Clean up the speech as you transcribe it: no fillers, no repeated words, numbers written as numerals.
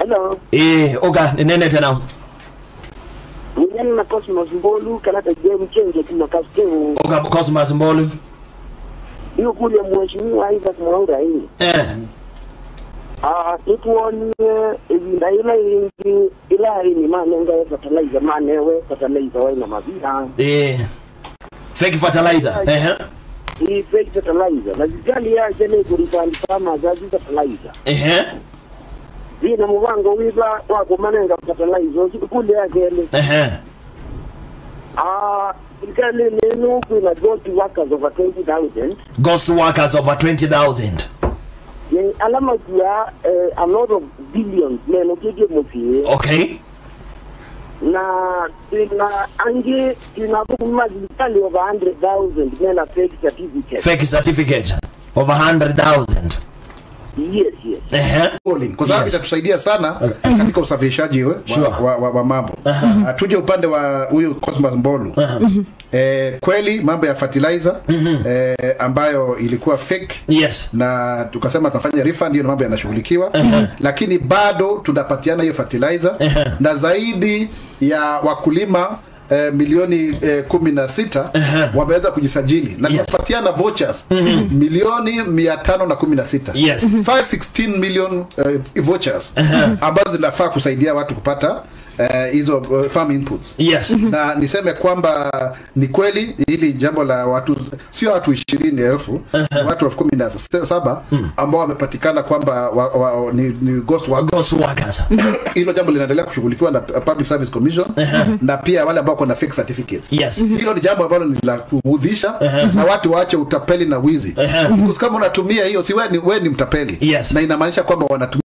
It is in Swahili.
Hello. Oga nene tena. Mwenye na Cosmos Mbolu kana game change kwa kasting. Oga Cosmos Mbolu. Hiyo kule mheshimiwa Isaac Mwaura hii. Tuone ila ingi ila ni manenga ya fertilizer manewe fertilizer waina mabia. Fake fertilizer. Hii fake fertilizer. Na zikali ya jene kurifani kama zazi fertilizer. Zina mwango wiba wako manenga fertilizer kule yake ile. Ikali neno kuna ghost workers over 20,000. Ghost workers over 20,000. Alama ya a lot of billions neno kike mufie. Okay. Na ange inabuku kali over 100,000 nena fake certificate. Fake certificate over 100,000. Yes. Kwa sababu itatusaidia sana katika usafirishaji wa mambo. Tuje upande wa huyu Cosmos Mbolu. Kweli mambo ya fertilizer ambayo ilikuwa fake. Yes. Na tukasema tunafanya refund, hiyo mambo yanashughulikiwa. Lakini bado tunapatiana hiyo fertilizer na zaidi ya wakulima milioni 16 wameweza kujisajili na tunapatiana vouchers milioni 516. Yes. 516 million vouchers ambazo zinafaa kusaidia watu kupata hizo farm inputs. Yes. Na niseme kwamba ni kweli hili jambo la watu sio watu 20,000 watu 17 ambao wamepatikana kwamba ni ghost workers. Hilo jambo linaendelea kushughulikiwa na Public Service Commission na pia wale ambao kuna fake certificates. Yes. Hilo ni jambo ambalo ni la kuudhisha na watu waache utapeli na wizi. Kama unatumia hiyo si wewe ni mtapeli. Yes. Na inamaanisha kwamba wanatumia